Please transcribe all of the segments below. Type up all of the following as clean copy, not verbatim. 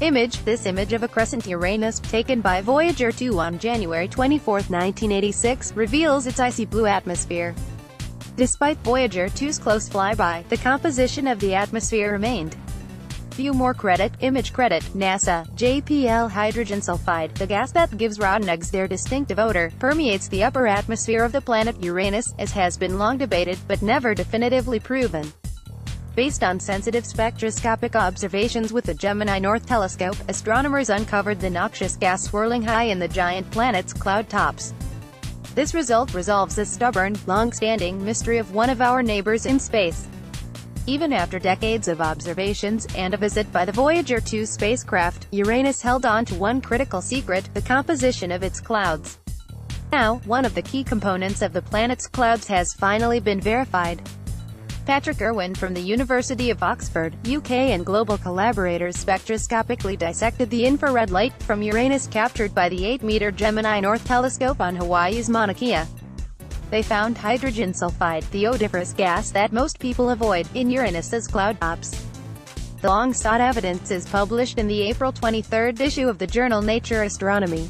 Image. This image of a crescent Uranus, taken by Voyager 2 on January 24, 1986, reveals its icy blue atmosphere. Despite Voyager 2's close flyby, the composition of the atmosphere remained. View more credit, image credit, NASA, JPL Hydrogen sulfide, the gas that gives rotten eggs their distinctive odor, permeates the upper atmosphere of the planet Uranus, as has been long debated, but never definitively proven. Based on sensitive spectroscopic observations with the Gemini North telescope, astronomers uncovered the noxious gas swirling high in the giant planet's cloud tops. This result resolves the stubborn, long-standing mystery of one of our neighbors in space. Even after decades of observations, and a visit by the Voyager 2 spacecraft, Uranus held on to one critical secret: the composition of its clouds. Now, one of the key components of the planet's clouds has finally been verified. Patrick Irwin from the University of Oxford, UK and global collaborators spectroscopically dissected the infrared light from Uranus captured by the 8-meter Gemini North telescope on Hawaii's Mauna Kea. They found hydrogen sulfide, the odoriferous gas that most people avoid, in Uranus's cloud tops. The long-sought evidence is published in the April 23 issue of the journal Nature Astronomy.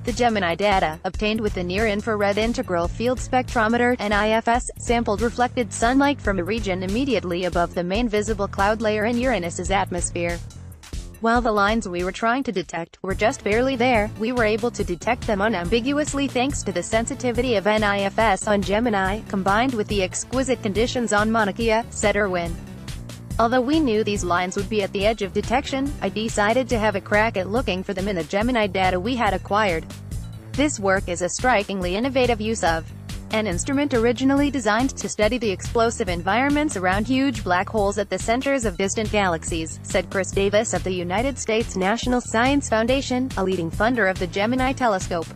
The Gemini data, obtained with the Near-Infrared Integral Field Spectrometer (NIFS), sampled reflected sunlight from a region immediately above the main visible cloud layer in Uranus's atmosphere. While the lines we were trying to detect were just barely there, we were able to detect them unambiguously thanks to the sensitivity of NIFS on Gemini, combined with the exquisite conditions on Mauna Kea, said Irwin. Although we knew these lines would be at the edge of detection, I decided to have a crack at looking for them in the Gemini data we had acquired. This work is a strikingly innovative use of an instrument originally designed to study the explosive environments around huge black holes at the centers of distant galaxies, said Chris Davis of the United States National Science Foundation, a leading funder of the Gemini telescope.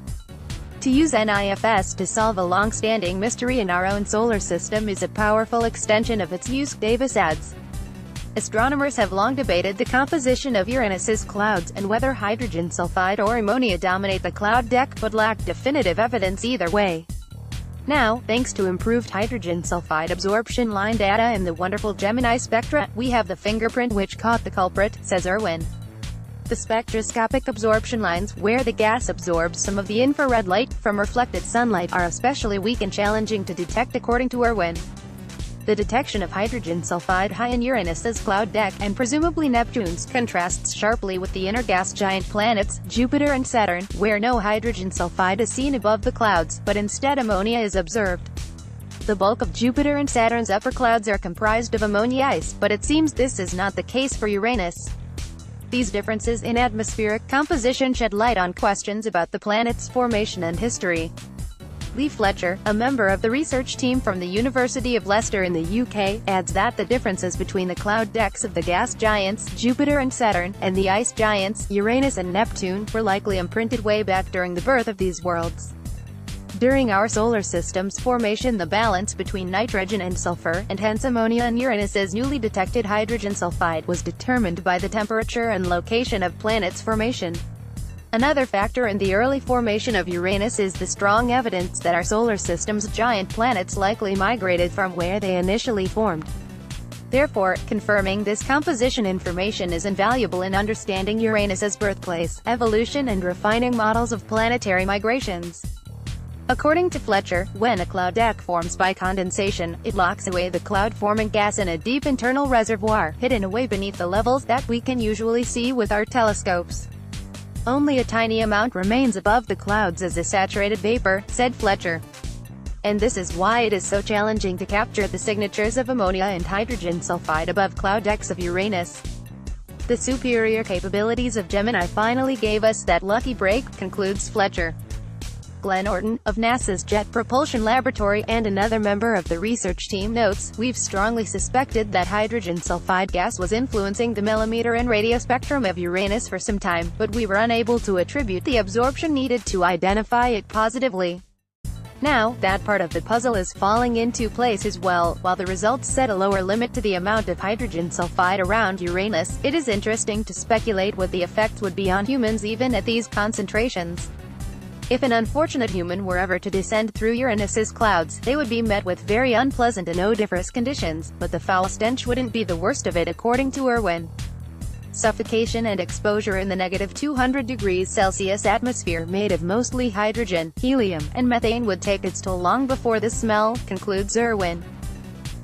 To use NIFS to solve a long-standing mystery in our own solar system is a powerful extension of its use, Davis adds. Astronomers have long debated the composition of Uranus's clouds, and whether hydrogen sulfide or ammonia dominate the cloud deck, but lacked definitive evidence either way. Now, thanks to improved hydrogen sulfide absorption line data in the wonderful Gemini spectra, we have the fingerprint which caught the culprit, says Irwin. The spectroscopic absorption lines, where the gas absorbs some of the infrared light from reflected sunlight, are especially weak and challenging to detect according to Irwin. The detection of hydrogen sulfide high in Uranus's cloud deck, and presumably Neptune's, contrasts sharply with the inner gas giant planets, Jupiter and Saturn, where no hydrogen sulfide is seen above the clouds, but instead ammonia is observed. The bulk of Jupiter and Saturn's upper clouds are comprised of ammonia ice, but it seems this is not the case for Uranus. These differences in atmospheric composition shed light on questions about the planet's formation and history. Lee Fletcher, a member of the research team from the University of Leicester in the UK, adds that the differences between the cloud decks of the gas giants, Jupiter and Saturn, and the ice giants, Uranus and Neptune, were likely imprinted way back during the birth of these worlds. During our solar system's formation, the balance between nitrogen and sulfur, and hence ammonia in Uranus's newly detected hydrogen sulfide, was determined by the temperature and location of planets' formation. Another factor in the early formation of Uranus is the strong evidence that our solar system's giant planets likely migrated from where they initially formed. Therefore, confirming this composition information is invaluable in understanding Uranus's birthplace, evolution and refining models of planetary migrations. According to Fletcher, when a cloud deck forms by condensation, it locks away the cloud-forming gas in a deep internal reservoir, hidden away beneath the levels that we can usually see with our telescopes. Only a tiny amount remains above the clouds as a saturated vapor, said Fletcher. And this is why it is so challenging to capture the signatures of ammonia and hydrogen sulfide above cloud decks of Uranus. The superior capabilities of Gemini finally gave us that lucky break, concludes Fletcher. Glenn Orton, of NASA's Jet Propulsion Laboratory, and another member of the research team, notes, "We've strongly suspected that hydrogen sulfide gas was influencing the millimeter and radio spectrum of Uranus for some time, but we were unable to attribute the absorption needed to identify it positively. Now, that part of the puzzle is falling into place as well. While the results set a lower limit to the amount of hydrogen sulfide around Uranus, it is interesting to speculate what the effect would be on humans even at these concentrations. If an unfortunate human were ever to descend through Uranus's clouds, they would be met with very unpleasant and odoriferous conditions, but the foul stench wouldn't be the worst of it, according to Irwin. suffocation and exposure in the negative 200 degrees Celsius atmosphere made of mostly hydrogen, helium, and methane would take its toll long before the smell, concludes Irwin.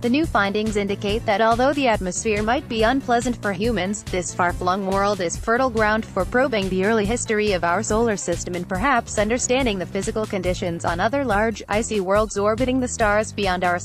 The new findings indicate that although the atmosphere might be unpleasant for humans, this far-flung world is fertile ground for probing the early history of our solar system and perhaps understanding the physical conditions on other large, icy worlds orbiting the stars beyond our